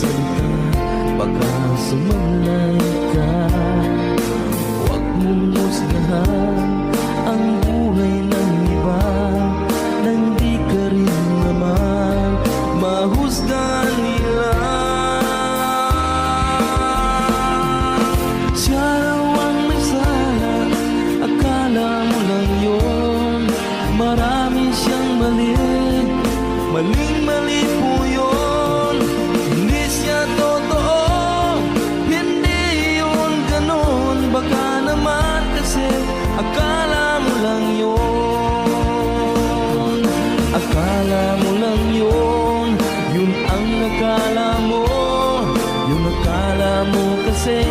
salita, baka sumalay ka. Huwag mong husgahan ang buhay ng iba na hindi ka rin naman mahusgahan nila. Siya raw ang may sala, akala mo lang yun. Marami siyang mali, maling-mali po yun. Hindi siya totoo, hindi yun ganon. Baka naman kasi akala mo lang yun. Akala mo lang yun, yun ang akala mo. Yung akala mo kasi